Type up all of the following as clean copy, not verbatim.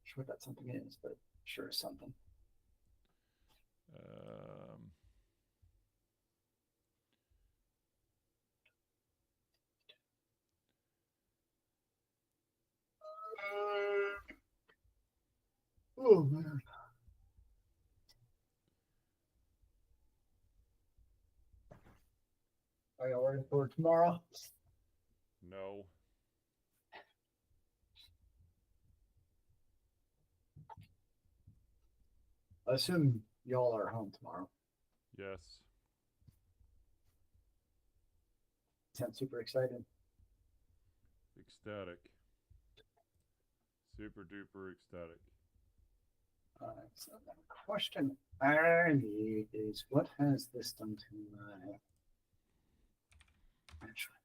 sure what that something is, but sure is something. Oh man. Are y'all ready for tomorrow? No. I assume y'all are home tomorrow. Yes. Sound super excited. Ecstatic. Super duper ecstatic. So the question I need is what has this done to my actually?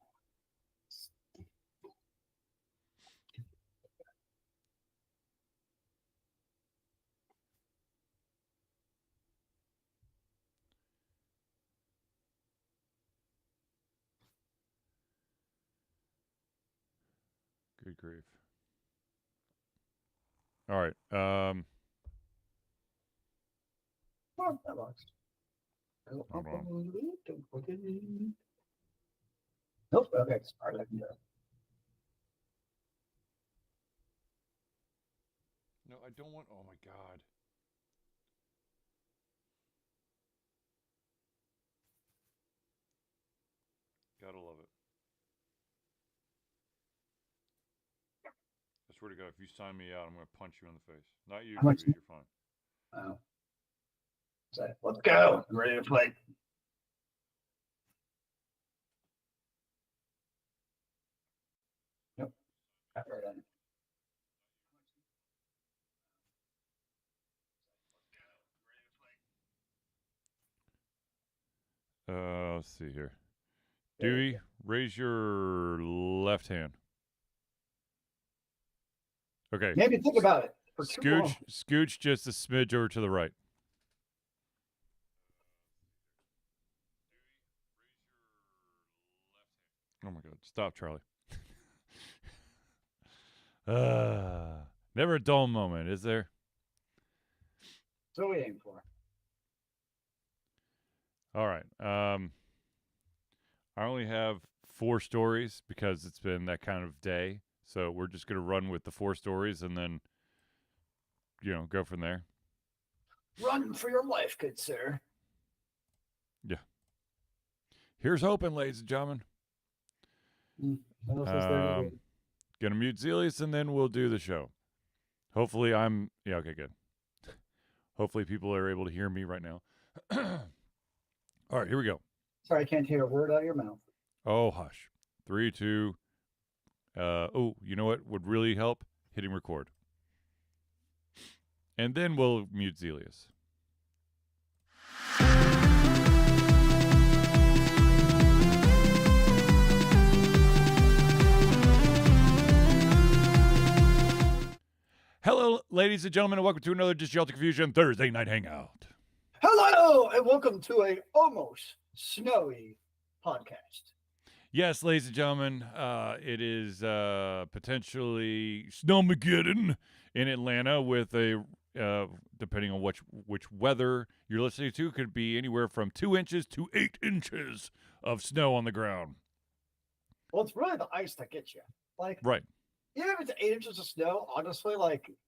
Good grief. All right. Well, that works. Hold on. Nope. Okay. Sorry, I can do it. No, I don't want. Oh my god. Gotta love it. I swear to God, if you sign me out, I'm gonna punch you in the face. Not you, How much? TV. You're fine. Oh. So, let's go. I'm ready to play. Nope. Got right on. Let's see here. Dewey, raise your left hand. Okay. Maybe think about it. For Scooch just a smidge over to the right. Oh my God! Stop, Charlie. Never a dull moment, is there? That's what we aim for. All right. I only have 4 stories because it's been that kind of day. So we're just going to run with the 4 stories and then, go from there. Run for your life, good sir. Yeah. Here's hoping, ladies and gentlemen. Gonna mute Zealeus and then we'll do the show. Hopefully yeah, okay, good. Hopefully people are able to hear me right now. All right, here we go. Sorry, I can't hear a word out of your mouth. Oh, hush. 3, 2. You know what would really help? Hitting record. And then we'll mute Zealeus. Hello, ladies and gentlemen, and welcome to another Disjunct Confusion Thursday Night Hangout. Hello, and welcome to a almost snowy podcast. Yes, ladies and gentlemen, it is potentially Snowmageddon in Atlanta with a, depending on which weather you're listening to, could be anywhere from 2 inches to 8 inches of snow on the ground. Well, it's really the ice that gets you. Right. Even if it's 8 inches of snow, honestly,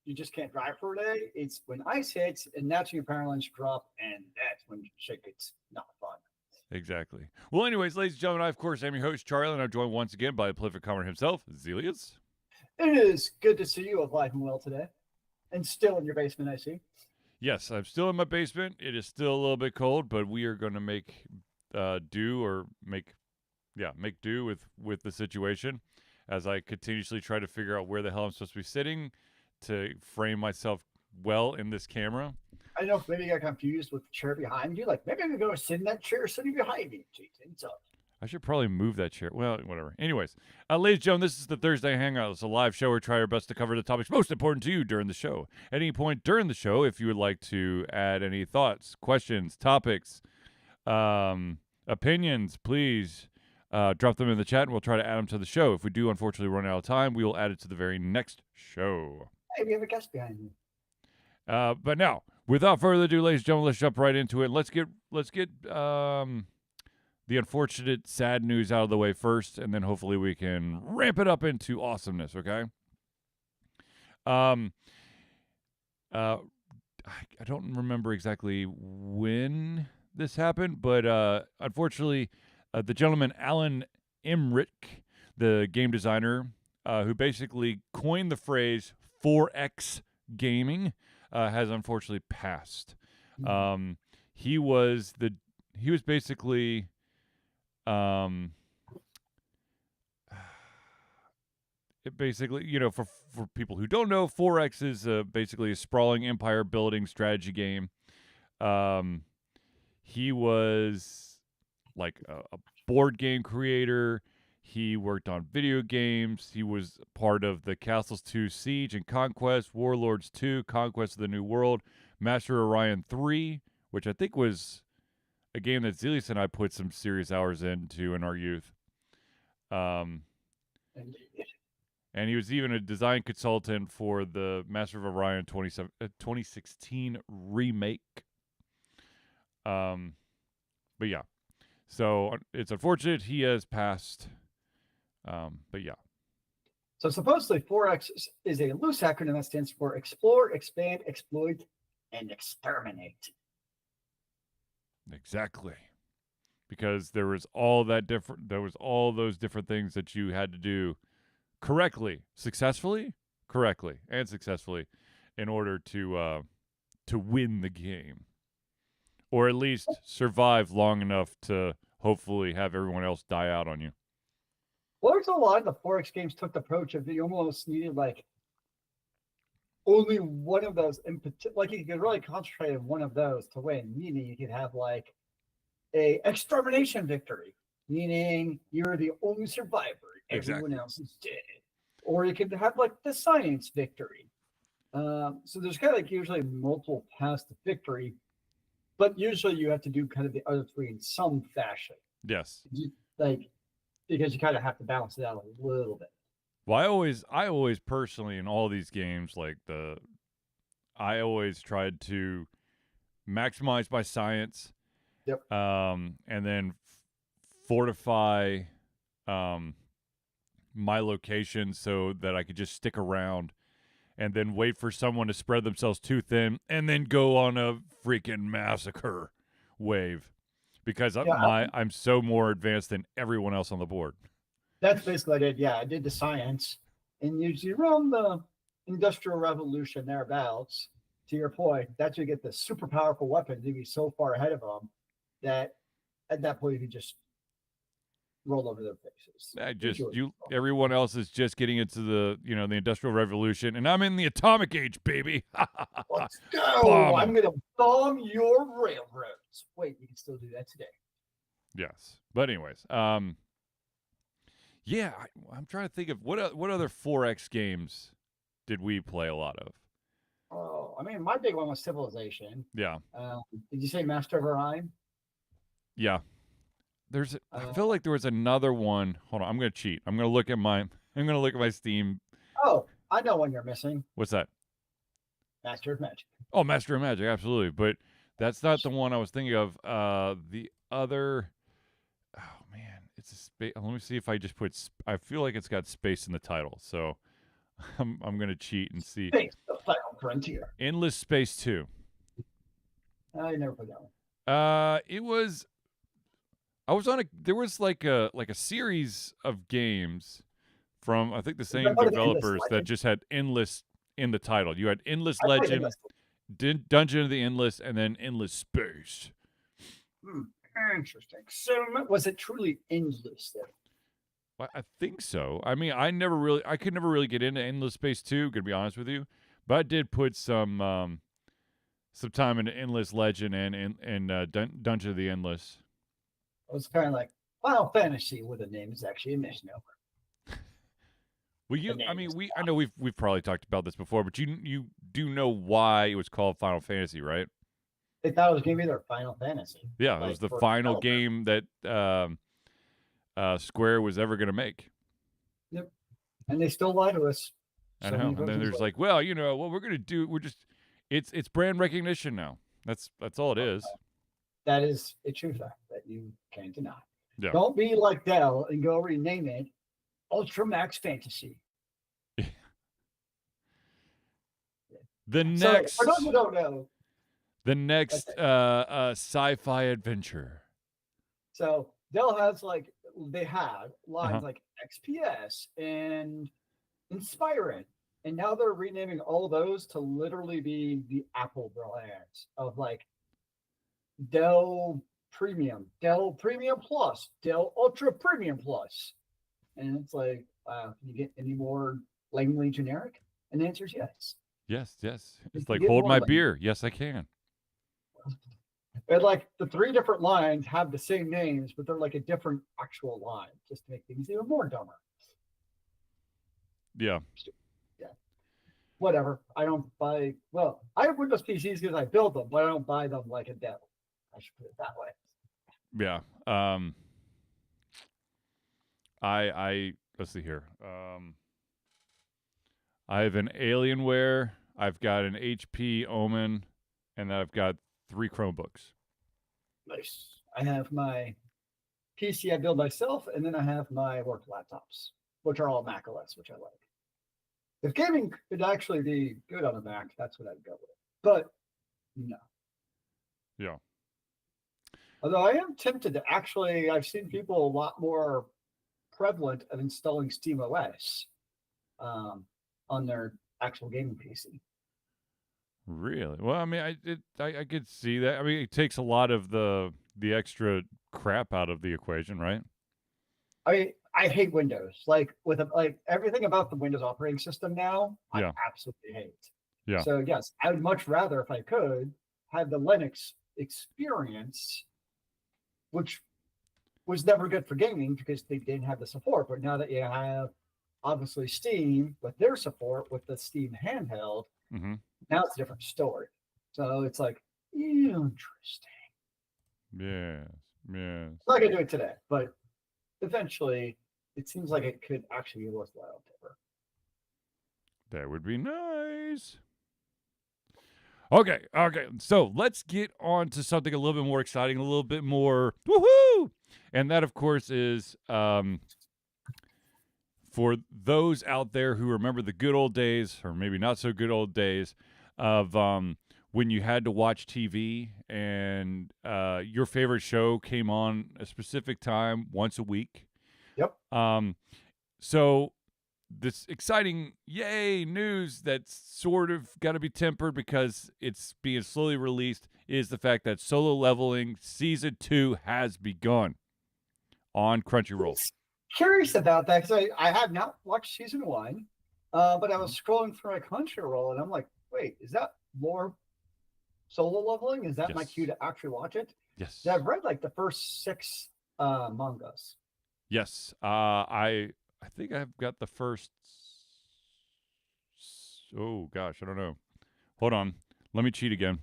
you just can't drive for a day. It's when ice hits and that's when your power lines drop, and that's when shit gets not fun. Exactly. Well, anyways, ladies and gentlemen, I, of course, am your host, Charlie, and I'm joined once again by the prolific commenter himself, Zealeus. It is good to see you alive and well today. And still in your basement, I see. Yes, I'm still in my basement. It is still a little bit cold, but we are going to make do with the situation as I continuously try to figure out where the hell I'm supposed to be sitting to frame myself well in this camera. I don't know if maybe you got confused with the chair behind you. Maybe I could go sit in that chair sitting behind me. I should probably move that chair. Well, whatever. Anyways, ladies and gentlemen, this is the Thursday Hangout. It's a live show where we try our best to cover the topics most important to you during the show. At any point during the show, if you would like to add any thoughts, questions, topics, opinions, please drop them in the chat and we'll try to add them to the show. If we do, unfortunately, run out of time, we will add it to the very next show. Hey, we have a guest behind me. But now, without further ado, ladies and gentlemen, let's jump right into it. Let's get the unfortunate, sad news out of the way first, and then hopefully we can ramp it up into awesomeness. Okay. Um. I don't remember exactly when this happened, but unfortunately, the gentleman Alan Emmerich, the game designer, who basically coined the phrase 4X gaming, has unfortunately passed. He was basically it basically, for people who don't know, 4X is basically a sprawling empire building strategy game. He was like a board game creator. He worked on video games. He was part of the Castles 2 Siege and Conquest, Warlords 2, Conquest of the New World, Master of Orion 3, which I think was a game that Zealeus and I put some serious hours into in our youth. And he was even a design consultant for the Master of Orion 2016 remake. But yeah. So it's unfortunate he has passed. But yeah. So supposedly 4X is a loose acronym that stands for Explore, Expand, Exploit, and Exterminate. Exactly. Because there was all those different things that you had to do correctly, and successfully in order to win the game. Or at least survive long enough to hopefully have everyone else die out on you. Well, there's a lot of the 4X games took the approach of you almost needed like only one of those in particular. Like you could really concentrate on one of those to win, meaning you could have like a extermination victory, meaning you're the only survivor, everyone else is dead. Or you could have like the science victory. So there's kind of like usually multiple paths to victory, but usually you have to do kind of the other three in some fashion. Yes. Like, because you kind of have to balance it out a little bit. Well, I always personally in all these games, I always tried to maximize my science. Yep. And then fortify my location so that I could just stick around and then wait for someone to spread themselves too thin and then go on a freaking massacre wave because I'm so more advanced than everyone else on the board. That's basically what I did. Yeah, I did the science, and usually around the Industrial Revolution thereabouts, to your point, that's where you get the super powerful weapons. You'd be so far ahead of them that at that point you could just roll over their faces. Everyone else is just getting into the Industrial Revolution, and I'm in the atomic age, baby. Let's go! I'm gonna bomb your railroads. Wait, you can still do that today. Yes, but anyways, yeah, I'm trying to think of what other 4X games did we play a lot of? Oh, I mean, my big one was Civilization. Yeah. Did you say Master of Orion? Yeah. I feel like there was another one. Hold on, I'm gonna cheat. I'm gonna look at my Steam. Oh, I know one you're missing. What's that? Master of Magic. Oh, Master of Magic, absolutely. But that's not the one I was thinking of. The other. Oh man, it's a space. Let me see if I just put. I feel like it's got space in the title, so I'm gonna cheat and see. Space, the Final Frontier. Endless Space 2. I never put that one. It was. I was on there was like a series of games from I think the same developers that just had Endless in the title. You had Endless Legend, Dungeon of the Endless, and then Endless Space. Interesting. So was it truly endless then? I think so. I mean, I could never really get into Endless Space 2, to be honest with you. But I did put some time into Endless Legend and Dungeon of the Endless. It was kind of like Final Fantasy with a name is actually a misnomer. Well, I know we've probably talked about this before, but you do know why it was called Final Fantasy, right? They thought it was going to be their Final Fantasy. Yeah, it was the final game that Square was ever going to make. Yep, and they still lie to us. I So many know. And then versions. there's like, well, what we're gonna do, it's brand recognition now. That's all it is. That is a true fact that you can't deny. Yeah. Don't be like Dell and go rename it Ultra Max Fantasy. The So next for those who don't know, sci-fi adventure. so Dell has they had lines Uh-huh. like XPS and Inspiron, and now they're renaming all those to literally be the Apple brands of Dell Premium Plus, Dell Ultra Premium Plus. And it's like, can you get any more lamely generic? And the answer is yes. Yes. You It's can like get hold more my lame. beer. Yes, I can. And the 3 different lines have the same names, but they're like a different actual line, just to make things even more dumber. Yeah. Yeah. Whatever. I don't buy. Well, I have Windows PCs because I build them, but I don't buy them like a Dell. I should put it that way. Yeah. I let's see here. I have an Alienware, I've got an HP Omen, and I've got 3 Chromebooks. Nice. I have my PC I build myself, and then I have my work laptops, which are all Mac OS, which I like. If gaming could actually be good on a Mac, that's what I'd go with. But no. Yeah. Although I am tempted to actually, I've seen people a lot more prevalent of installing Steam OS on their actual gaming PC. Really? Well, I mean, I could see that. I mean, it takes a lot of the extra crap out of the equation, right? I hate Windows. With everything about the Windows operating system now, Yeah. I absolutely hate. Yeah. So yes, I would much rather, if I could, have the Linux experience, which was never good for gaming because they didn't have the support. But now that you have obviously Steam with their support with the Steam handheld, Mm-hmm. now it's a different story. So it's like interesting. Yes. I'm not gonna do it today, but eventually it seems like it could actually be worthwhile. That would be nice. Okay. So let's get on to something a little bit more exciting, a little bit more woohoo! And that, of course, is for those out there who remember the good old days, or maybe not so good old days, of when you had to watch TV and your favorite show came on a specific time once a week. Yep. So this exciting news that's sort of got to be tempered because it's being slowly released is the fact that Solo Leveling Season 2 has begun on Crunchyroll. Curious about that because I have not watched Season 1, but I was scrolling through my Crunchyroll and I'm like, wait, is that more Solo Leveling? Is that my Yes. cue to actually watch it? Yes. Yeah, I've read the first 6 mangas. Yes. I think I've got the first. Oh gosh, I don't know. Hold on, let me cheat again.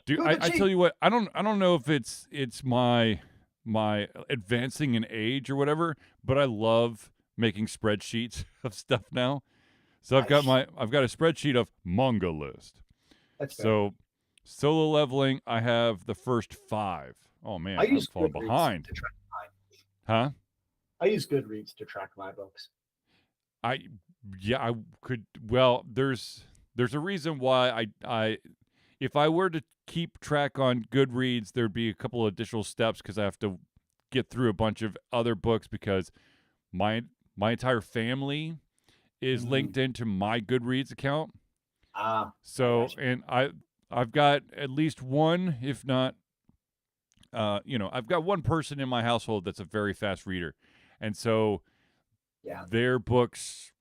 Dude, I tell you what, I don't know if it's my advancing in age or whatever, but I love making spreadsheets of stuff now. So I've got a spreadsheet of manga list. That's fair. So Solo Leveling, I have the first 5. Oh man, I use I'm falling Goodreads behind. to track mine. Huh? I use Goodreads to track my books. I could. Well, there's a reason why I if I were to keep track on Goodreads, there'd be a couple of additional steps because I have to get through a bunch of other books because my entire family is linked into my Goodreads account. So and I've got at least one, if not, I've got one person in my household that's a very fast reader, and so their books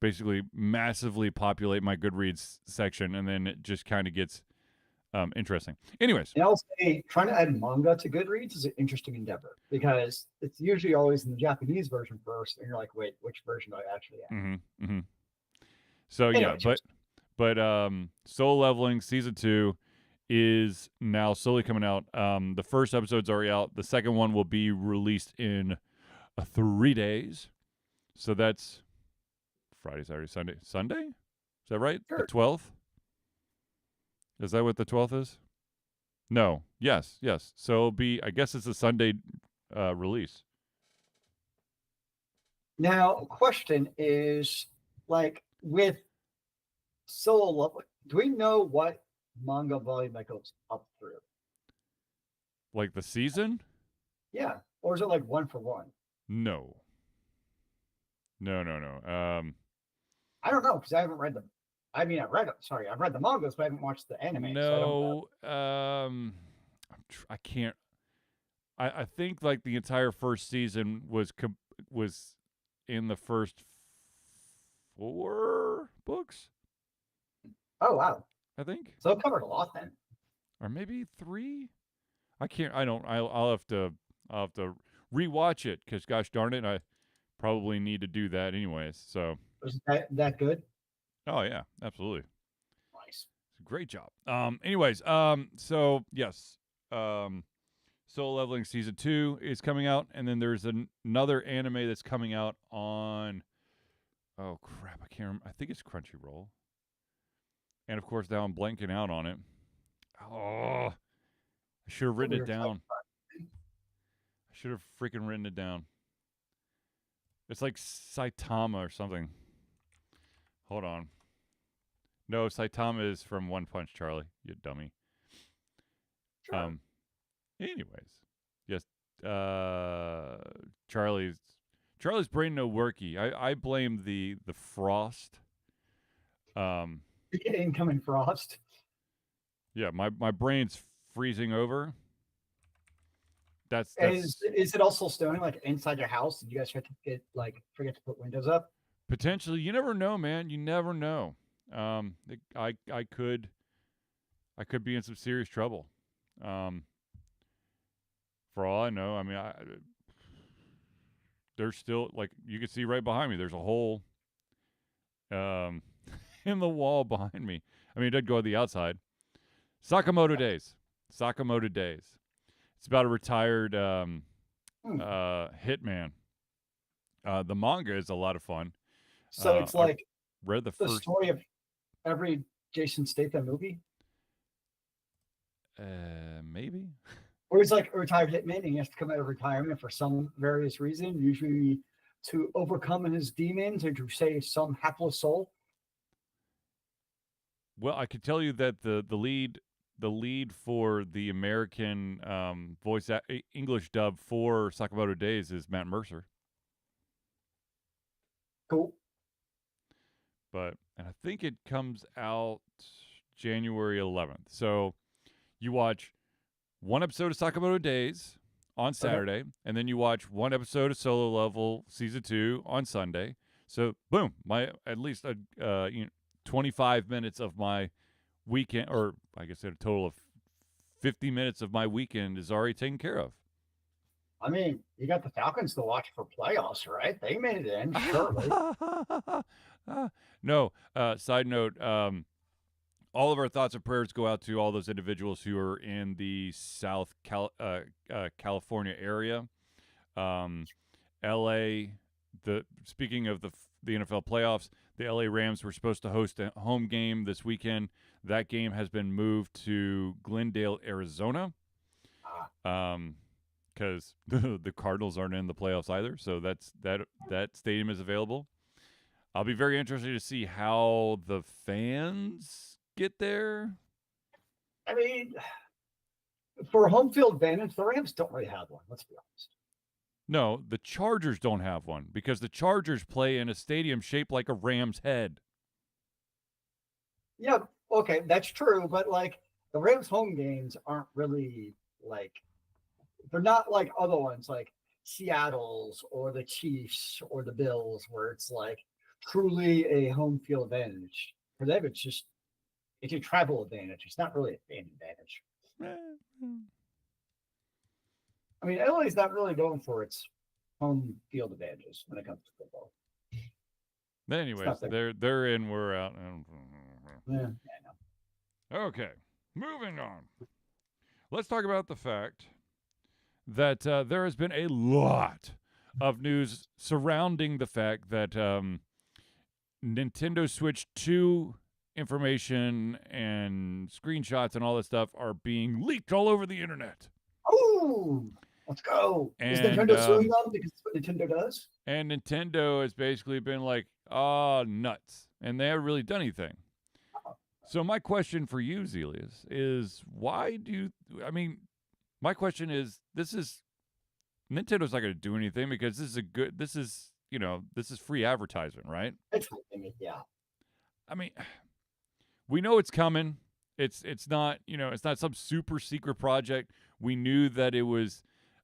basically massively populate my Goodreads section, and then it just kind of gets interesting. Anyways. And I'll say trying to add manga to Goodreads is an interesting endeavor because it's usually always in the Japanese version first, and you're like, wait, which version do I actually have? Mm-hmm, mm-hmm. So anyway, but Soul Leveling Season 2 is now slowly coming out. The first episode's already out. The second one will be released in 3 days. So that's Friday, Saturday, Sunday. Sunday? Is that right? Sure. The 12th? Is that what the 12th is? No. Yes. So it'll be, I guess it's a Sunday release. Now, question is, like, with Solo Leveling, do we know what manga volume that goes up through? Like the season? Yeah. Or is it like one for one? No. No. I don't know because I haven't read them. I mean, I've read them. Sorry, I've read the mangas, but I haven't watched the anime. So I don't know. No. I can't. I think like the entire first season was in the first 4 books. Oh wow! I think, So it covered a lot then. or maybe 3. I can't. I don't. I'll have to. Rewatch it because, gosh darn it, I probably need to do that anyways. So. Was that good? Oh yeah, absolutely. Nice. Great job. Anyways, so yes, Solo Leveling season 2 is coming out, and then there's another anime that's coming out on. Oh crap! I can't remember. I think it's Crunchyroll. And of course, now I'm blanking out on it. Oh, I should have written it down. I should have freaking written it down. It's like Saitama or something. Hold on. No, Saitama is from One Punch Charlie, you dummy. Sure. Anyways, yes. Charlie's brain no worky. I blame the frost. Incoming frost. Yeah, my brain's freezing over. That's Is it also snowing like inside your house? Did you guys forget to put windows up? potentially. You never know, man. You never know. I could be in some serious trouble. For all I know, I mean, there's still, like, you can see right behind me. There's a hole in the wall behind me. I mean, it did go on the outside. Sakamoto Days. It's about a retired hitman. The manga is a lot of fun. So it's like read the the first. story of every Jason Statham movie, Maybe. or he's like a retired hitman and he has to come out of retirement for some various reason, usually to overcome his demons or to save some hapless soul. Well, I could tell you that the lead for the American English dub for Sakamoto Days is Matt Mercer. Cool. And I think it comes out January 11th. So you watch one episode of Sakamoto Days on Saturday, and then you watch one episode of Solo Level Season 2 on Sunday. So boom, at least 25 minutes of my weekend, or I guess a total of 50 minutes of my weekend is already taken care of. I mean, you got the Falcons to watch for playoffs, right? They made it in, surely. No, side note, all of our thoughts and prayers go out to all those individuals who are in the South California area. LA, speaking of the NFL playoffs, the LA Rams were supposed to host a home game this weekend. That game has been moved to Glendale, Arizona. Because the Cardinals aren't in the playoffs either, so that stadium is available. I'll be very interested to see how the fans get there. I mean, for home field advantage, the Rams don't really have one. Let's be honest. No, the Chargers don't have one because the Chargers play in a stadium shaped like a ram's head. Yeah, okay, that's true, but like the Rams home games aren't really like, they're not like other ones like Seattle's or the Chiefs or the Bills where it's like truly a home field advantage. For them, it's a travel advantage. It's not really a fan advantage. I mean, LA's not really going for its home field advantages when it comes to football. But anyways, they're in, we're out. Yeah, I know. Okay, moving on. Let's talk about the fact that there has been a lot of news surrounding the fact that Nintendo Switch 2 information and screenshots and all that stuff are being leaked all over the internet. Oh, let's go. Is And Nintendo suing them because that's what Nintendo does? and Nintendo has basically been like, "Oh, nuts," and they haven't really done anything. So my question for you, Zealeus, is why do you? I mean, my question is: this is Nintendo's not going to do anything because this is a good. This is this is free advertisement, right? It's hyping it, yeah. I mean, we know it's coming. It's not it's not some super secret project. We knew that it was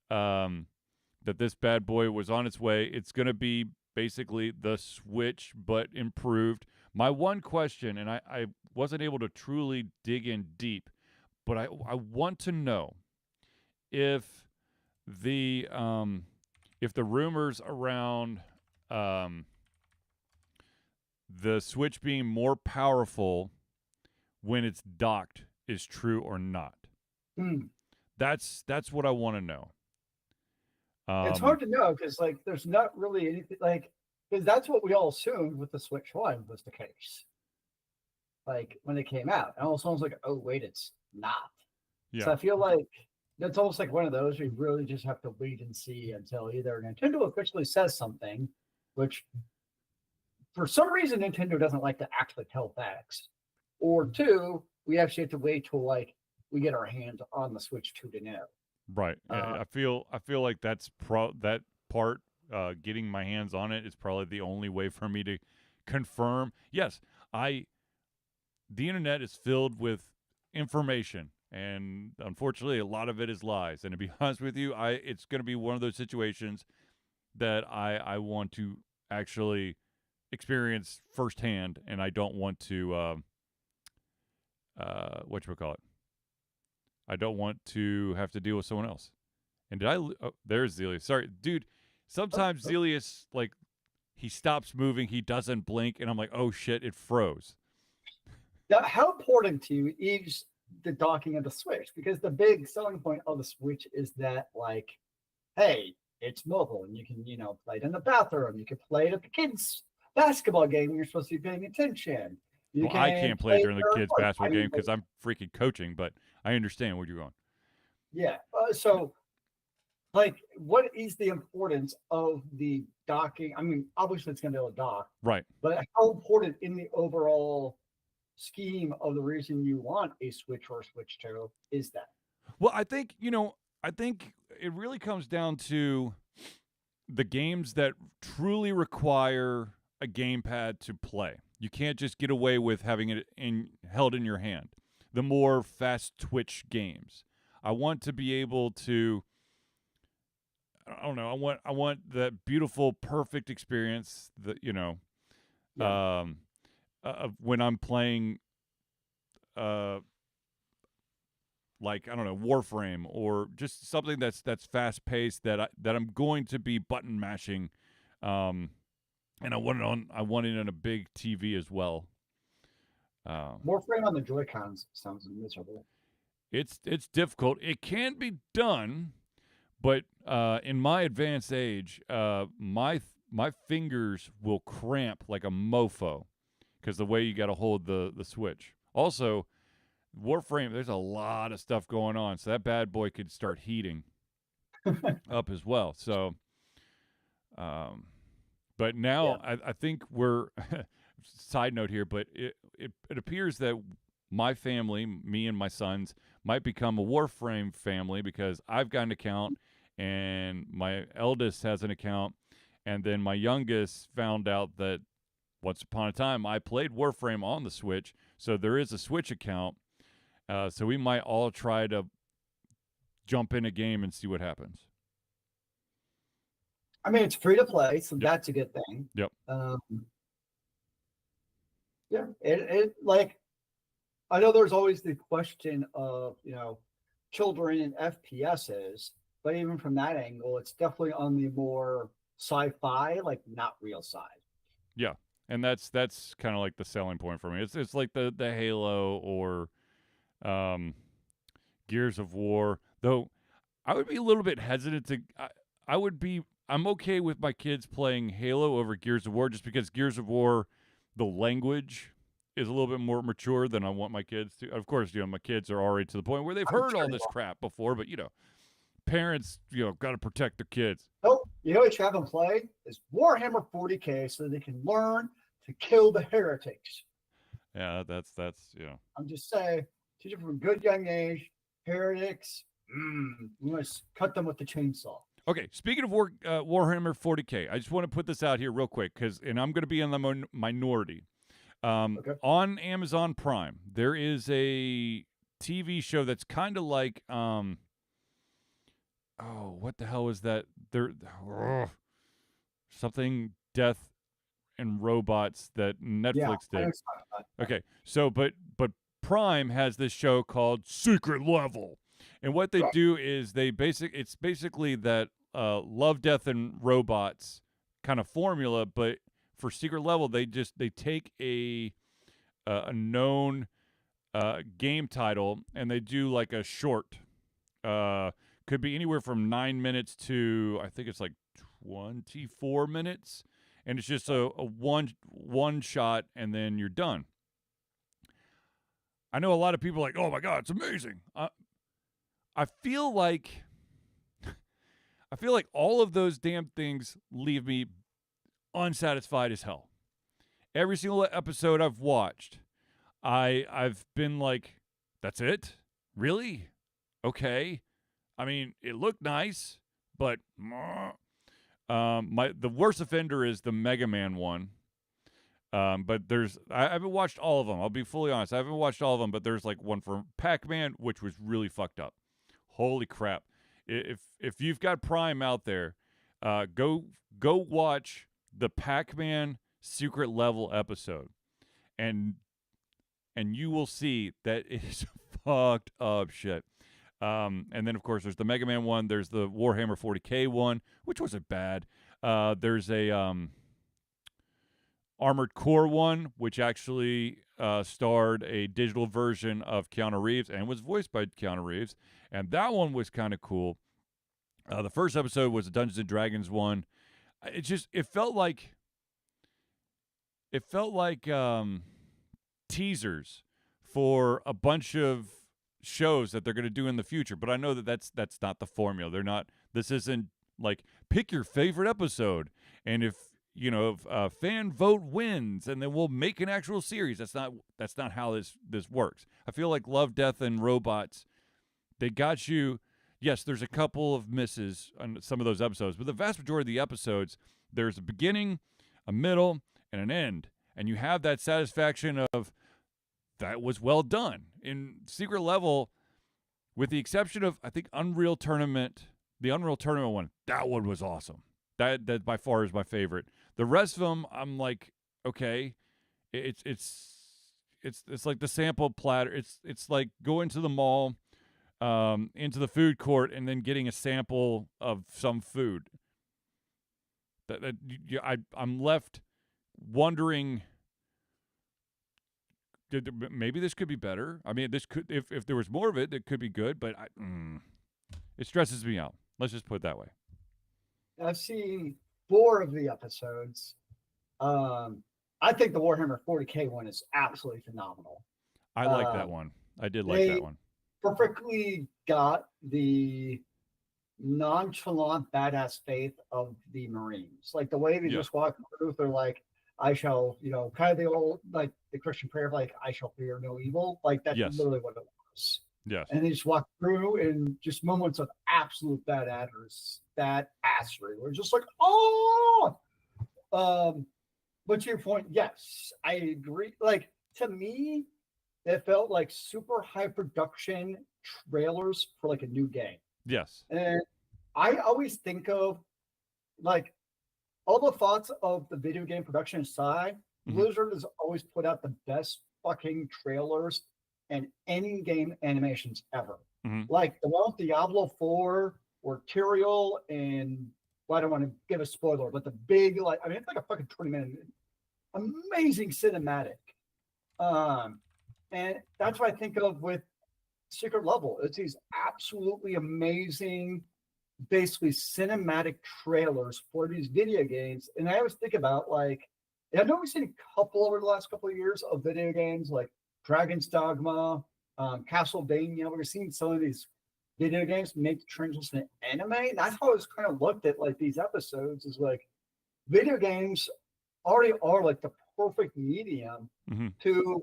that this bad boy was on its way. It's going to be basically the Switch but improved. My one question, and I wasn't able to truly dig in deep, but I want to know if the rumors around the Switch being more powerful when it's docked is true or not. Hmm. That's what I want to know. It's hard to know because like there's not really anything like because that's what we all assumed with the Switch One was the case. Like when it came out, and all of a sudden it's like, oh wait, it's not. Yeah. So I feel like that's almost like one of those where you really just have to wait and see until either Nintendo officially says something, which for some reason Nintendo doesn't like to actually tell facts, or two, we actually have to wait till like we get our hands on the Switch 2 to know. Right. I feel like that's that part getting my hands on it is probably the only way for me to confirm. Yes, the internet is filled with information, and unfortunately a lot of it is lies. And to be honest with you, it's going to be one of those situations that I want to actually experience firsthand, and I don't want to whatchamacallit. I don't want to have to deal with someone else. And did I? Oh, there's Zealeus. Sorry, dude. Sometimes Zealeus, like, he stops moving, he doesn't blink, and I'm like, oh shit, it froze. Now, how important to you is the docking of the Switch? Because the big selling point of the Switch is that, like, hey, it's mobile and you can, play it in the bathroom. You can play it at the kids' basketball game when you're supposed to be paying attention. Well, I can't play during the kids' basketball game because like, I'm freaking coaching, but I understand where you're going. Yeah. So, like, what is the importance of the docking? I mean, obviously it's going to be able to dock, Right. but how important in the overall scheme of the reason you want a Switch or a Switch 2 is that? Well, I think it really comes down to the games that truly require a gamepad to play. You can't just get away with having it held in your hand. The more fast twitch games, I want to be able to. I don't know. I want that beautiful, perfect experience that when I'm playing, like I don't know, Warframe or just something that's fast paced that I'm going to be button mashing. And I want it on a big TV as well. Warframe on the Joy-Cons sounds miserable. It's difficult. It can be done, but in my advanced age, my fingers will cramp like a mofo because the way you got to hold the Switch. Also, Warframe, there's a lot of stuff going on, so that bad boy could start heating up as well. So, but now I think we're side note here, but it appears that my family, me and my sons, might become a Warframe family because I've got an account and my eldest has an account, and then my youngest found out that once upon a time I played Warframe on the Switch, so there is a Switch account. So we might all try to jump in a game and see what happens. I mean, it's free to play, so that's a good thing. Yep. Yeah, it like I know there's always the question of children and FPSs, but even from that angle, it's definitely on the more sci-fi, like not real side. Yeah, and that's kind of like the selling point for me. It's like the Halo or Gears of War, though I would be a little bit hesitant to. I'm okay with my kids playing Halo over Gears of War just because Gears of War the language is a little bit more mature than I want my kids to. Of course, my kids are already to the point where they've heard all this crap before, but parents, got to protect their kids. Nope. You know what you have them play is Warhammer 40K so they can learn to kill the heretics. Yeah, that's I'm just saying, teach them from a good young age. Heretics, you must cut them with the chainsaw. Okay, speaking of Warhammer 40K, I just want to put this out here real quick and I'm going to be in the minority. Okay. On Amazon Prime, there is a TV show that's kind of like what the hell is that? Something Death and Robots that Netflix did. Okay, so but Prime has this show called Secret Level. And what they do is it's basically that Love, Death, and Robots kind of formula, but for Secret Level, they take a known game title and they do like a short. Could be anywhere from 9 minutes to I think it's like 24 minutes, and it's just a one shot, and then you're done. I know a lot of people are like, oh my God, it's amazing. I feel like all of those damn things leave me unsatisfied as hell. Every single episode I've watched, I've been like, that's it? Really? Okay. I mean, it looked nice, but the worst offender is the Mega Man one. But I haven't watched all of them. I'll be fully honest. I haven't watched all of them, but there's like one from Pac-Man, which was really fucked up. Holy crap. If you've got Prime out there, go watch the Pac-Man Secret Level episode. And you will see that it is fucked up shit. And then, of course, there's the Mega Man one. There's the Warhammer 40K one, which wasn't bad. There's a Armored Core one, which actually starred a digital version of Keanu Reeves and was voiced by Keanu Reeves. And that one was kind of cool. The first episode was a Dungeons and Dragons one. It felt like teasers for a bunch of shows that they're going to do in the future. But I know that's not the formula. This isn't like pick your favorite episode, and if fan vote wins, and then we'll make an actual series. That's not how this works. I feel like Love, Death, and Robots, they got you. Yes, there's a couple of misses on some of those episodes, but the vast majority of the episodes, there's a beginning, a middle, and an end. And you have that satisfaction of, that was well done. In Secret Level, with the exception of, I think, the Unreal Tournament one, that one was awesome. That by far is my favorite. The rest of them, I'm like, okay, it's like the sample platter. It's like going to the mall, into the food court, and then getting a sample of some food. I'm left wondering, maybe this could be better. I mean, this could, if there was more of it, it could be good, but it stresses me out. Let's just put it that way. I've seen 4 of the episodes. I think the Warhammer 40K one is absolutely phenomenal. I like that one. I did like that one. Perfectly got the nonchalant badass faith of the Marines. Like the way they just walk through, they're like, I shall, kind of the old, like the Christian prayer of like, I shall fear no evil. Like that's literally what it was. Yes. And they just walk through in just moments of absolute badassery. We're just like, oh! But to your point, yes, I agree. Like, to me, it felt like super high production trailers for like a new game. Yes. And I always think of like all the thoughts of the video game production aside, Blizzard has always put out the best fucking trailers and in-game animations ever. Like the one with Diablo 4 or Tyrael and, well, I don't want to give a spoiler, but the big, like, I mean, it's like a fucking 20-minute amazing cinematic. And that's what I think of with Secret Level. It's these absolutely amazing, basically cinematic trailers for these video games. And I always think about, like, I know we've seen a couple over the last couple of years of video games like Dragon's Dogma, Castlevania. We've seen some of these video games make the transition to anime. And that's how I was kind of looked at like these episodes is like video games already are like the perfect medium to,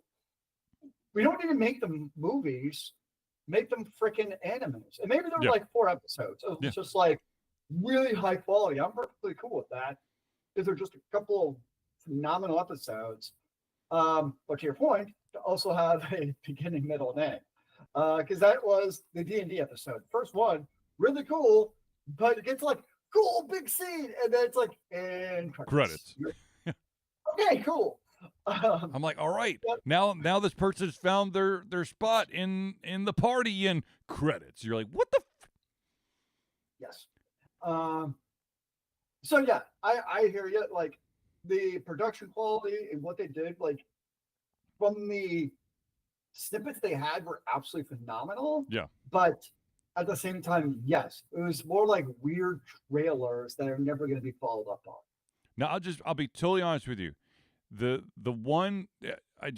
we don't need to make them movies, make them freaking animes. And maybe there were like 4 episodes. So it's just like really high quality. I'm perfectly cool with that because they're just a couple of phenomenal episodes. But to your point, to also have a beginning, middle, and end. Because that was the D&D episode. First one, really cool, but it gets like, cool, big scene, and then it's like, and credits. Okay, cool. I'm like, all right, now this person's found their spot in the party and credits. You're like, what the? Yes. So yeah, I hear you. Like the production quality and what they did, like from the snippets they had were absolutely phenomenal. Yeah. But at the same time, yes, it was more like weird trailers that are never going to be followed up on. Now I'll be totally honest with you. The one I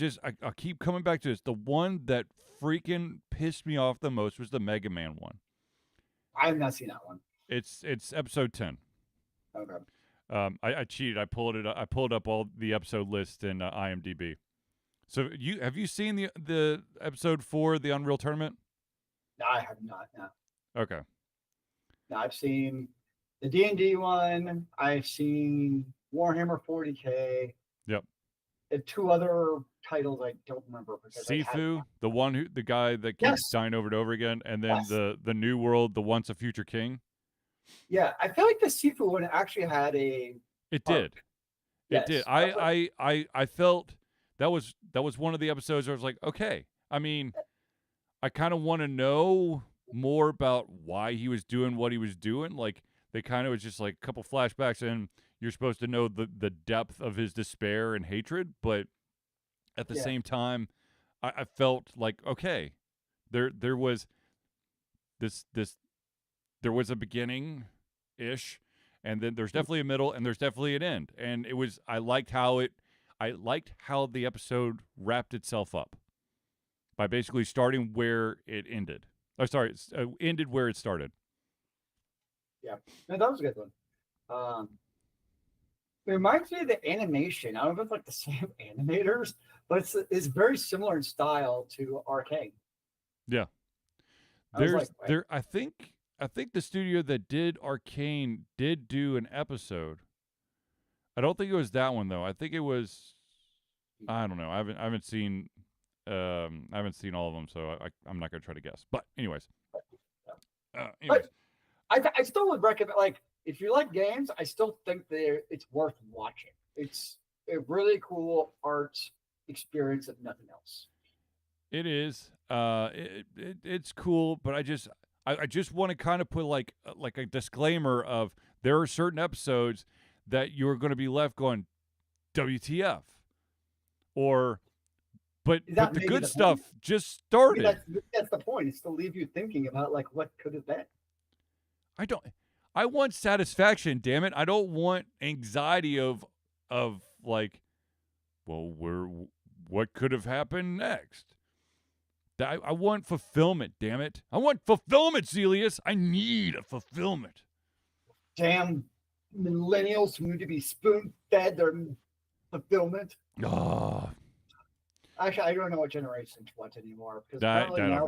keep coming back to this. The one that freaking pissed me off the most was the Mega Man one. I have not seen that one. It's episode 10. Okay. I cheated. I pulled up all the episode list in IMDb. So have you seen the episode 4, the Unreal Tournament? No, I have not. No. Okay. No, I've seen the D&D one. I've seen Warhammer 40K. Yep. And 2 other titles I don't remember. Sifu, the guy that keeps dying over and over again, and then the New World, the Once a Future King. Yeah, I feel like the Sifu one actually had a. It did. It did. I felt that was one of the episodes where I was like, okay. I mean, I kind of want to know more about why he was doing what he was doing. Like they kind of was just like a couple flashbacks, and you're supposed to know the depth of his despair and hatred, but at the same time, I felt like okay, there was this there was a beginning ish, and then there's definitely a middle, and there's definitely an end, and it was I liked how the episode wrapped itself up by basically starting where it ended. Oh, sorry, it ended where it started. Yeah, no, that was a good one. It reminds me of the animation. I don't know if it's like the same animators, but it's very similar in style to Arcane. Yeah, I think the studio that did Arcane did do an episode. I don't think it was that one though. I think it was. I don't know. I haven't seen all of them, so I'm not gonna try to guess. But anyways. But I still would recommend, like, if you like games, I still think it's worth watching. It's a really cool art experience, if nothing else. It is. It's cool, but I just want to kind of put like a disclaimer of there are certain episodes that you're going to be left going, WTF, but the good stuff just started. That's the point. It's to leave you thinking about like what could have been. I want satisfaction, damn it. I don't want anxiety of like, well, what could have happened next? I want fulfillment, damn it. I want fulfillment, Zealeus. I need a fulfillment. Damn millennials who need to be spoon-fed their fulfillment. Actually, I don't know what generation it's what anymore. Because apparently now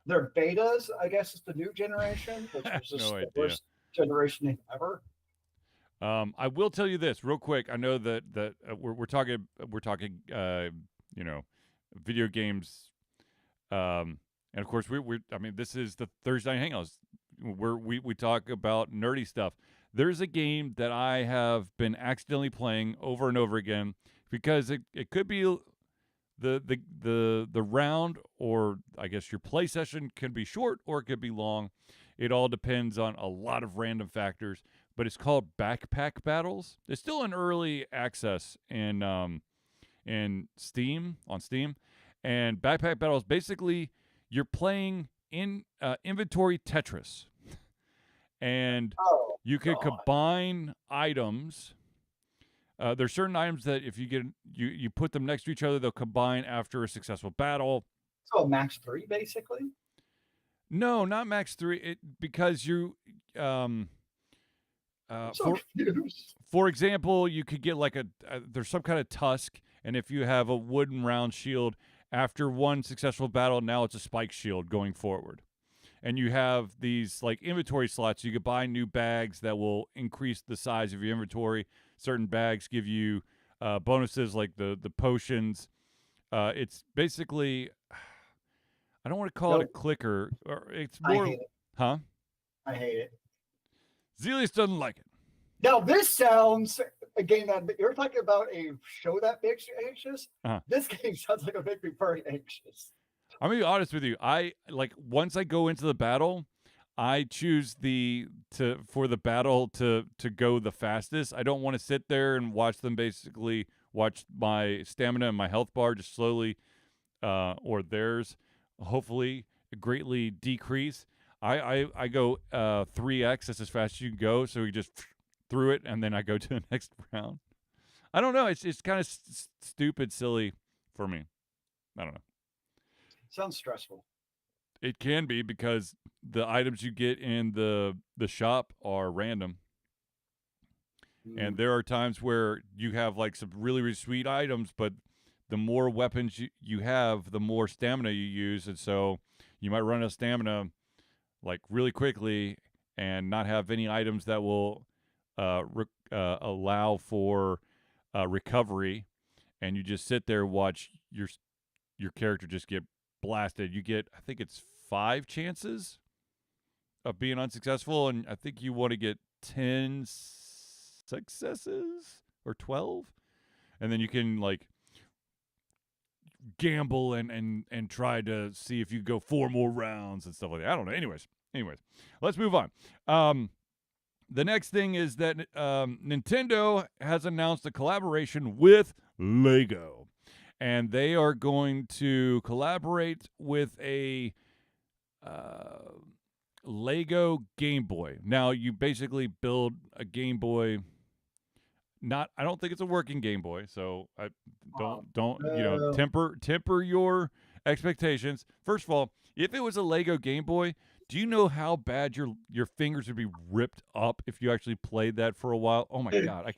they're betas, I guess is the new generation, which was just the worst generation ever. I will tell you this real quick. I know that we're talking video games, and of course I mean, this is the Thursday Night Hangouts where we talk about nerdy stuff. There's a game that I have been accidentally playing over and over again because it could be the round, or I guess your play session can be short or it could be long. It all depends on a lot of random factors, but it's called Backpack Battles. It's still in early access in Steam, and Backpack Battles, basically you're playing in inventory Tetris, and you can combine items There's certain items that if you put them next to each other, they'll combine after a successful battle. So max 3, basically. No, not max 3. Because you um I'm so for confused. for example, you could get like there's some kind of tusk, and if you have a wooden round shield after one successful battle, now it's a spike shield going forward. And you have these like inventory slots. You could buy new bags that will increase the size of your inventory. Certain bags give you bonuses like the potions. It's basically, I don't want to call it a Nope. clicker, or it's I more, hate it. huh? I hate it. Zealeus doesn't like it. Now this sounds a game that you're talking about, a show that makes you anxious. Uh-huh. This game sounds like it make me very anxious. I'm gonna be honest with you. I like once I go into the battle, I choose for the battle to go the fastest. I don't want to sit there and watch them basically watch my stamina and my health bar just slowly, or theirs, hopefully greatly decrease. I go 3x. That's as fast as you can go. So we just through it, and then I go to the next round. I don't know. It's kind of stupid, silly for me. I don't know. Sounds stressful. It can be because the items you get in the shop are random. And there are times where you have like some really, really sweet items, but the more weapons you have, the more stamina you use. And so you might run out of stamina like really quickly and not have any items that will allow for recovery. And you just sit there and watch your character just get blasted. You get, I think it's 5 chances of being unsuccessful, and I think you want to get 10 successes or 12, and then you can like gamble and try to see if you go 4 more rounds and stuff like that. I don't know. Anyways, let's move on. The next thing is that Nintendo has announced a collaboration with Lego. And they are going to collaborate with a Lego Game Boy. Now, you basically build a Game Boy. I don't think it's a working Game Boy, so I don't temper your expectations. First of all, if it was a Lego Game Boy, do you know how bad your fingers would be ripped up if you actually played that for a while? Oh my god,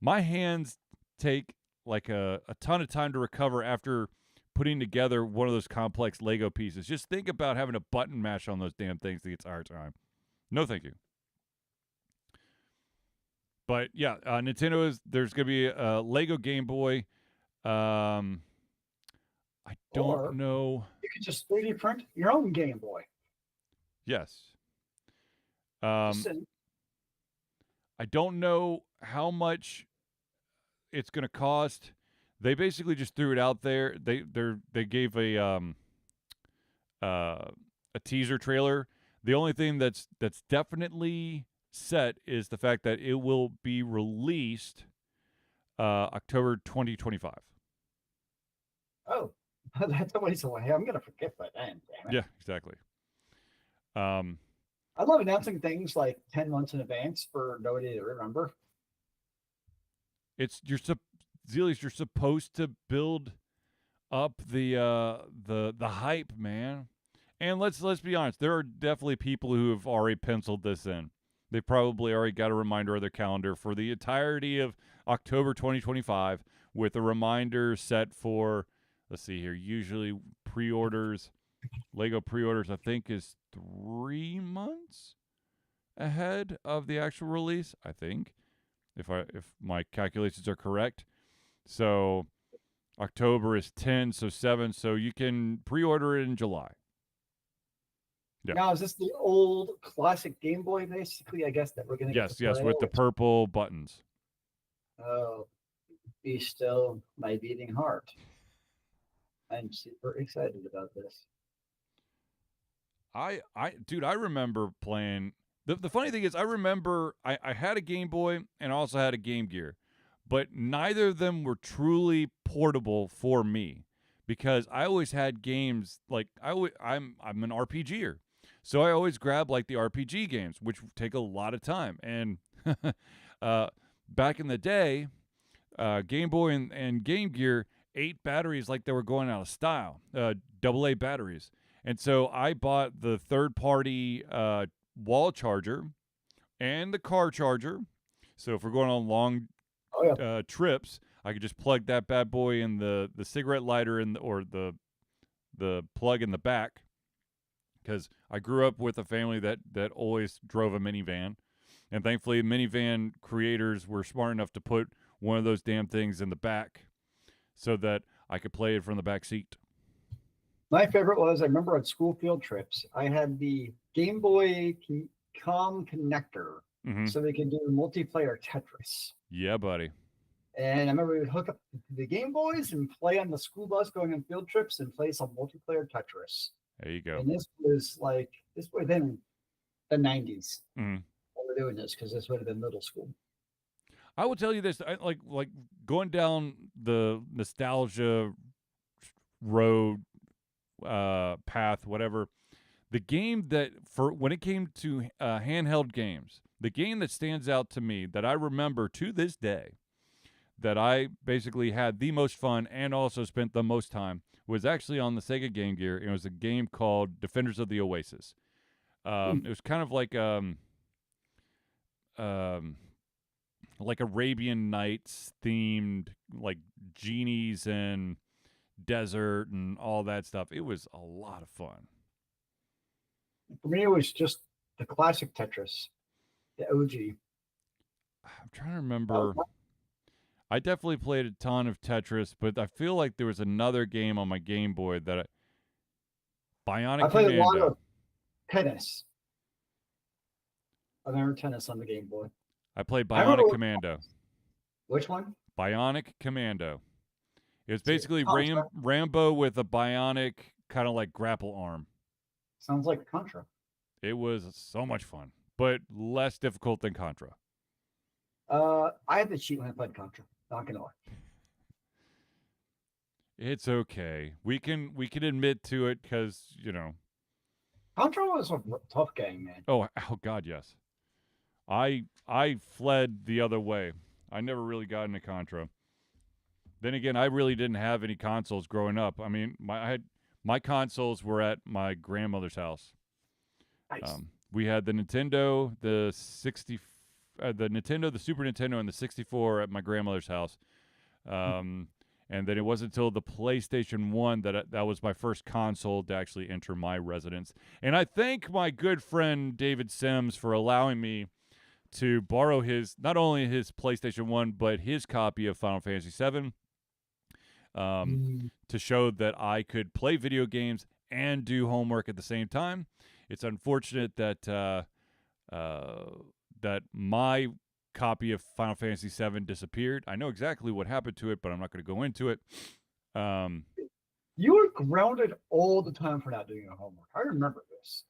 my hands take like a ton of time to recover after putting together one of those complex Lego pieces. Just think about having a button mash on those damn things the entire time. No, thank you. But yeah, there's going to be a Lego Game Boy. I don't know. You could just 3D print your own Game Boy. Yes. I don't know how much it's going to cost. They basically just threw it out there. They gave a teaser trailer. The only thing that's definitely set is the fact that it will be released October 2025. Oh, that's a ways away. I'm gonna forget by then. Damn it. Yeah, exactly. I love announcing things like 10 months in advance for nobody to remember. Zealeus, you're supposed to build up the hype, man. And let's be honest, there are definitely people who have already penciled this in. They probably already got a reminder of their calendar for the entirety of October 2025 with a reminder set for, let's see here, usually Lego pre-orders, I think, is 3 months ahead of the actual release, I think, if my calculations are correct. So October is 10, so 7, so you can pre-order it in July. Yeah. Now, is this the old classic Game Boy, basically, I guess, that we're going to get to Yes, play? with the purple buttons. Oh, be still my beating heart. I'm super excited about this. Dude, I remember playing. The funny thing is, I remember I had a Game Boy and also had a Game Gear, but neither of them were truly portable for me because I always had games like I'm an RPGer. So I always grab like the RPG games, which take a lot of time. And back in the day, Game Boy and Game Gear, 8 batteries like they were going out of style, AA batteries. And so I bought the third-party wall charger and the car charger. So if we're going on long Oh yeah. trips, I could just plug that bad boy in the cigarette lighter or the plug in the back, because I grew up with a family that always drove a minivan, and thankfully minivan creators were smart enough to put one of those damn things in the back so that I could play it from the back seat. My favorite was, I remember on school field trips, I had the Game Boy Com connector, Mm-hmm. so they could do multiplayer Tetris. Yeah, buddy. And I remember we would hook up the Game Boys and play on the school bus going on field trips and play some multiplayer Tetris. There you go. And this was within the 90s. Mm-hmm. When we're doing this, because this would have been middle school. I will tell you this: like going down the nostalgia road, path, whatever. The game that, for when it came to handheld games, the game that stands out to me that I remember to this day, that I basically had the most fun and also spent the most time, was actually on the Sega Game Gear. It was a game called Defenders of the Oasis. It was kind of like Arabian Nights themed, like genies and desert and all that stuff. It was a lot of fun. For me, it was just the classic Tetris, the OG. I'm trying to remember. I definitely played a ton of Tetris, but I feel like there was another game on my Game Boy that Bionic I played Commando. a lot of tennis. I remember tennis on the Game Boy. I played Bionic Commando. Which one? Bionic Commando. It was basically Rambo with a bionic kind of like grapple arm. Sounds like Contra. It was so much fun, but less difficult than Contra. I had to cheat when I played Contra. Not gonna lie. It's okay. We can admit to it because, you know. Contra was a tough game, man. Oh God, yes. I fled the other way. I never really got into Contra. Then again, I really didn't have any consoles growing up. I mean, my consoles were at my grandmother's house. Nice. We had the Nintendo, the Nintendo, the Super Nintendo, and the 64 at my grandmother's house. And then it wasn't until the PlayStation 1 that was my first console to actually enter my residence. And I thank my good friend David Sims for allowing me to borrow not only his PlayStation 1, but his copy of Final Fantasy 7. To show that I could play video games and do homework at the same time. It's unfortunate that that my copy of Final Fantasy 7 disappeared. I know exactly what happened to it, but I'm not going to go into it. You were grounded all the time for not doing your homework. I remember this.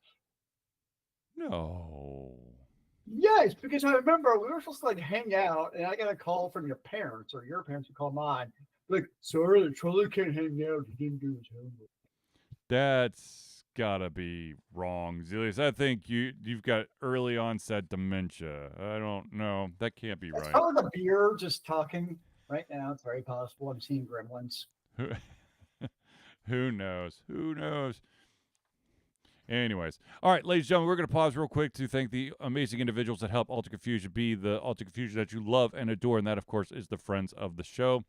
No. Yes, because I remember we were supposed to like hang out, and I got a call from your parents, or your parents would call mine. Like, sorry, the trolley can't hang out. He didn't do his homework. That's gotta be wrong, Zealeus. I think you've got early onset dementia. I don't know. That can't be right. It's probably the beer just talking right now. It's very possible. I'm seeing gremlins. Who knows? Who knows? Anyways, all right, ladies and gentlemen, we're going to pause real quick to thank the amazing individuals that help Alta Confusion be the Alta Confusion that you love and adore, and that, of course, is the friends of the show.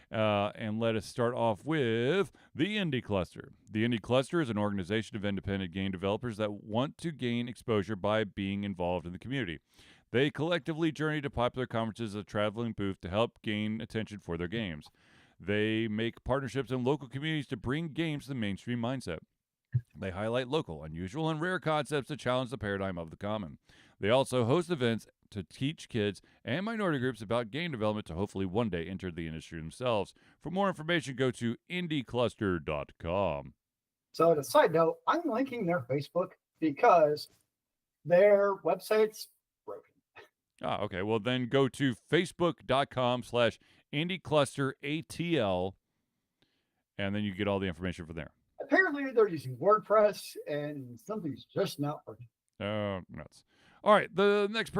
And let us start off with the Indie Cluster. The Indie Cluster is an organization of independent game developers that want to gain exposure by being involved in the community. They collectively journey to popular conferences as a traveling booth to help gain attention for their games. They make partnerships in local communities to bring games to the mainstream mindset. They highlight local, unusual, and rare concepts to challenge the paradigm of the common. They also host events to teach kids and minority groups about game development to hopefully one day enter the industry themselves. For more information, go to indiecluster.com. So, as a side note, I'm linking their Facebook because their website's broken. Okay. Well, then go to facebook.com/indieclusteratl, and then you get all the information from there. Apparently, they're using WordPress, and something's just not working. Oh, nuts. All right, the next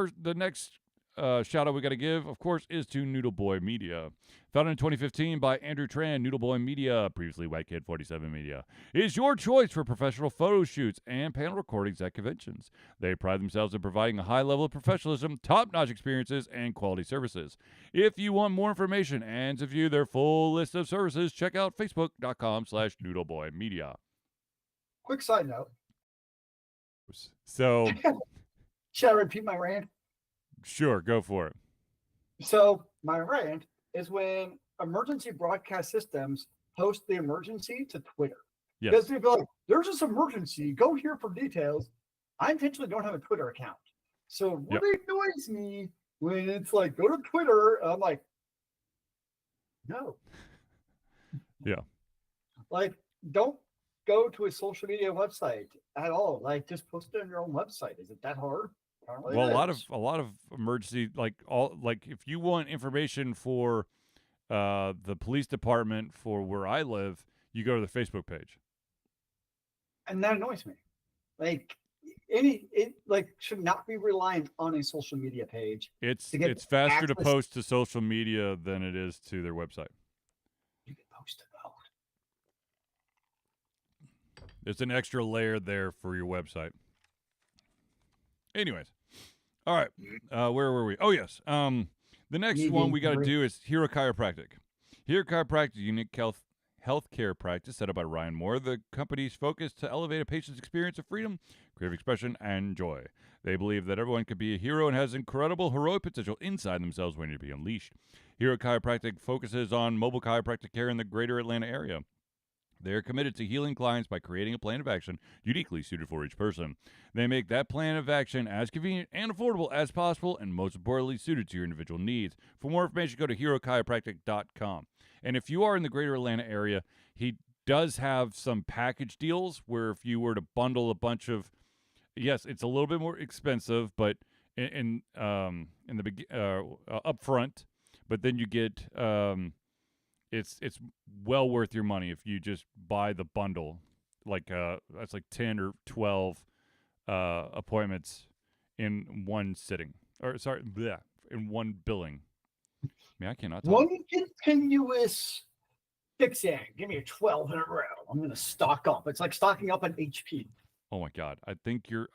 shout out we got to give, of course, is to Noodle Boy Media. Founded in 2015 by Andrew Tran, Noodle Boy Media, previously White Kid 47 Media, is your choice for professional photo shoots and panel recordings at conventions. They pride themselves in providing a high level of professionalism, top-notch experiences, and quality services. If you want more information and to view their full list of services, check out facebook.com/noodleboymedia. Quick side note. So, Should I repeat my rant? sure, go for it. So my rant is when emergency broadcast systems post the emergency to Twitter. Yes. Because people are like, there's this emergency, go here for details. I intentionally don't have a Twitter account. So it really annoys me when it's like, go to Twitter. I'm like, no. Yeah. Like, don't go to a social media website at all. Like, just post it on your own website. Is it that hard? Apparently Well, it a is. lot of emergency, like if you want information for the police department for where I live, you go to the Facebook page. And that annoys me. Like, should not be reliant on a social media page. It's to get faster to access- post to social media than it is to their website. You can post it though. There's an extra layer there for your website. Anyways, all right, where were we? Oh yes, the next one we got to do is Hero Chiropractic. Hero Chiropractic, unique healthcare practice set up by Ryan Moore. The company's focus to elevate a patient's experience of freedom, creative expression, and joy. They believe that everyone could be a hero and has incredible heroic potential inside themselves waiting to be unleashed. Hero Chiropractic focuses on mobile chiropractic care in the greater Atlanta area. They are committed to healing clients by creating a plan of action uniquely suited for each person. They make that plan of action as convenient and affordable as possible, and most importantly, suited to your individual needs. For more information, go to herochiropractic.com. And if you are in the greater Atlanta area, he does have some package deals where if you were to bundle a bunch of, yes, it's a little bit more expensive, but in the upfront, but then you get it's well worth your money if you just buy the bundle. Like that's like 10 or 12 appointments in one sitting. Or sorry, in one billing. I mean, I cannot talk. One continuous fixing. Give me a 12 in a row. I'm going to stock up. It's like stocking up on HP. Oh my God. I think your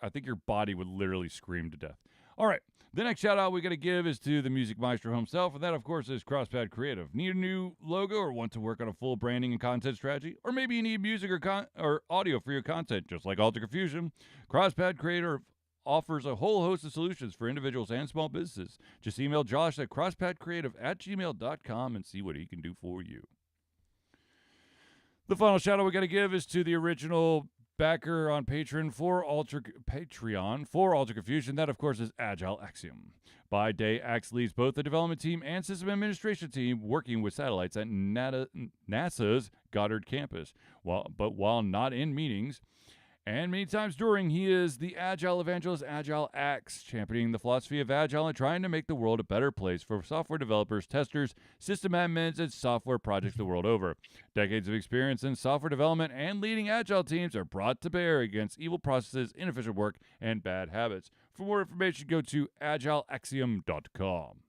body would literally scream to death. All right. The next shout out we got to give is to the Music Maestro himself, and that, of course, is CrossPad Creative. Need a new logo or want to work on a full branding and content strategy? Or maybe you need music or audio for your content, just like Alter Confusion? CrossPad Creative offers a whole host of solutions for individuals and small businesses. Just email Josh at crosspadcreative@gmail.com and see what he can do for you. The final shout out we got to give is to the original backer on Patreon for Alter Confusion. That, of course, is Agile Axiom. By day, Ax leads both the development team and system administration team working with satellites at NASA's Goddard campus. While not in meetings, and many times during, he is the Agile evangelist, Agile Axe, championing the philosophy of Agile and trying to make the world a better place for software developers, testers, system admins, and software projects the world over. Decades of experience in software development and leading Agile teams are brought to bear against evil processes, inefficient work, and bad habits. For more information, go to agileaxiom.com.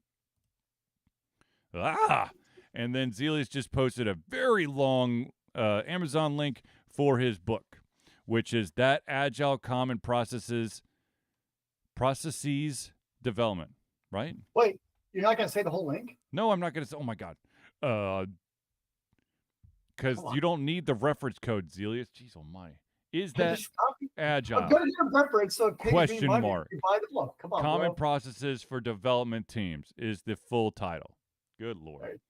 And then Zealeus just posted a very long Amazon link for his book, which is that Agile Common Processes Development, right? Wait, you're not going to say the whole link? No, I'm not going to say, oh my God. Because you don't need the reference code, Zealeus. Jeez almighty. Is that Agile? I'm going to get a reference, so it pays Question me money mark. to buy the book. Come on, Common bro. Processes for Development Teams is the full title. Good Lord. Right.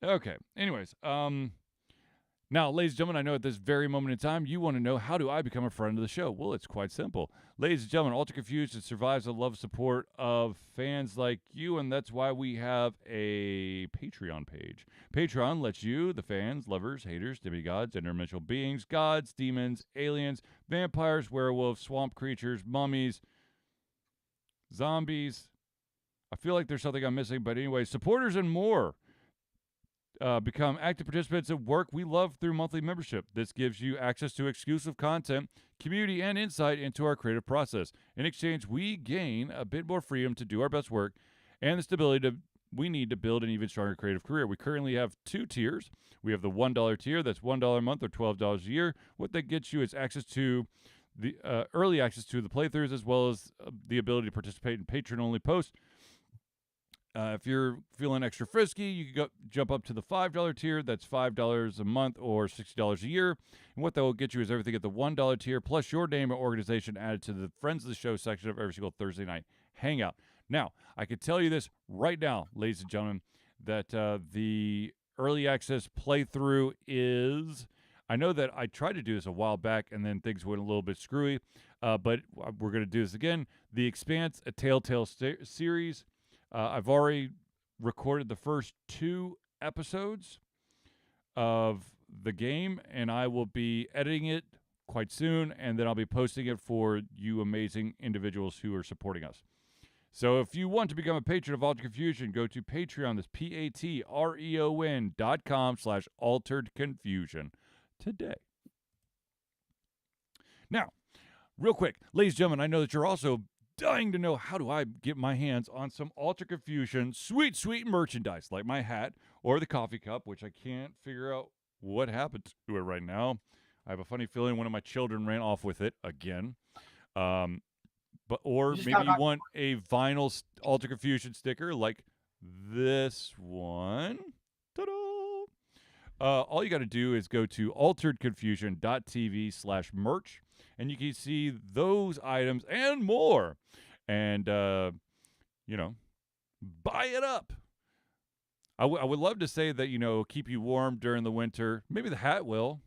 Okay. Anyways, now, ladies and gentlemen, I know at this very moment in time, you want to know, how do I become a friend of the show? Well, it's quite simple. Ladies and gentlemen, Alter Confused survives the love support of fans like you, and that's why we have a Patreon page. Patreon lets you, the fans, lovers, haters, demigods, interdimensional beings, gods, demons, aliens, vampires, werewolves, swamp creatures, mummies, zombies. I feel like there's something I'm missing, but anyway, supporters and more. become active participants at work we love through monthly membership. This gives you access to exclusive content, community, and insight into our creative process. In exchange, we gain a bit more freedom to do our best work and the stability we need to build an even stronger creative career. We currently have 2 tiers. We have the $1 tier, that's $1 a month or $12 a year. What that gets you is access to the early access to the playthroughs, as well as the ability to participate in patron-only posts. If you're feeling extra frisky, you can jump up to the $5 tier. That's $5 a month or $60 a year. And what that will get you is everything at the $1 tier, plus your name and organization added to the Friends of the Show section of every single Thursday night Hangout. Now, I can tell you this right now, ladies and gentlemen, that the early access playthrough is... I know that I tried to do this a while back, and then things went a little bit screwy, but we're going to do this again. The Expanse, a Telltale series. I've already recorded the first 2 episodes of the game, and I will be editing it quite soon, and then I'll be posting it for you amazing individuals who are supporting us. So if you want to become a patron of Altered Confusion, go to Patreon. That's patreon.com/alteredconfusion today. Now, real quick, ladies and gentlemen, I know that you're also dying to know how do I get my hands on some Altered Confusion sweet, sweet merchandise, like my hat or the coffee cup, which I can't figure out what happened to it right now. I have a funny feeling one of my children ran off with it again. Or maybe you want a vinyl Altered Confusion sticker like this one. Ta-da! All you got to do is go to alteredconfusion.tv/merch, and you can see those items and more. And, buy it up. I would love to say that, keep you warm during the winter. Maybe the hat will.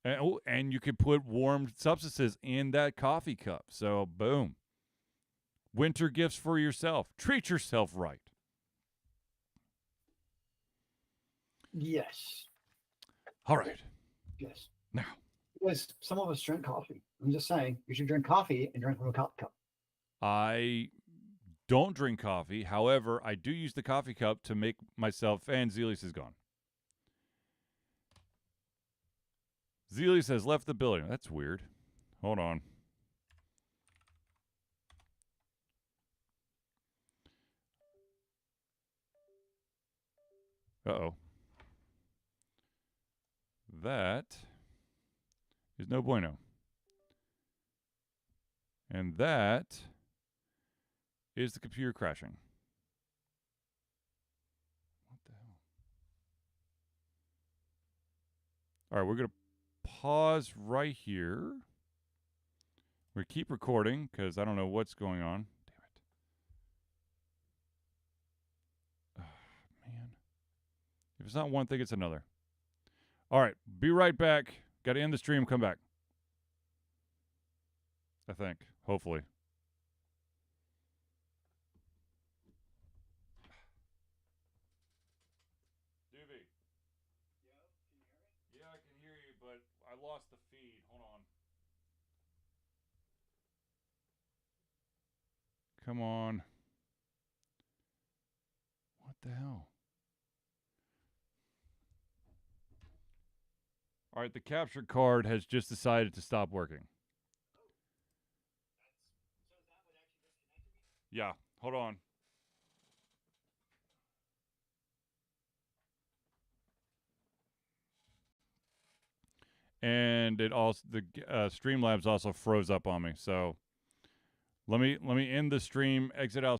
And you can put warm substances in that coffee cup. So, boom. Winter gifts for yourself. Treat yourself right. Yes. All right. Yes. Now. Because some of us drink coffee. I'm just saying, you should drink coffee and drink from a coffee cup. I don't drink coffee. However, I do use the coffee cup to make myself, and Zealeus is gone. Zealeus has left the building. That's weird. Hold on. Uh-oh. That is no bueno. And that is the computer crashing. What the hell? All right, we're going to pause right here. We keep recording because I don't know what's going on. Damn it. Oh, man. If it's not one thing, it's another. All right, be right back. Got to end the stream, come back. I think, hopefully. Doobie. Yeah, I can hear you, but I lost the feed. Hold on. Come on. What the hell? All right, the capture card has just decided to stop working. Yeah, hold on. And it also the Streamlabs also froze up on me. So let me end the stream, exit out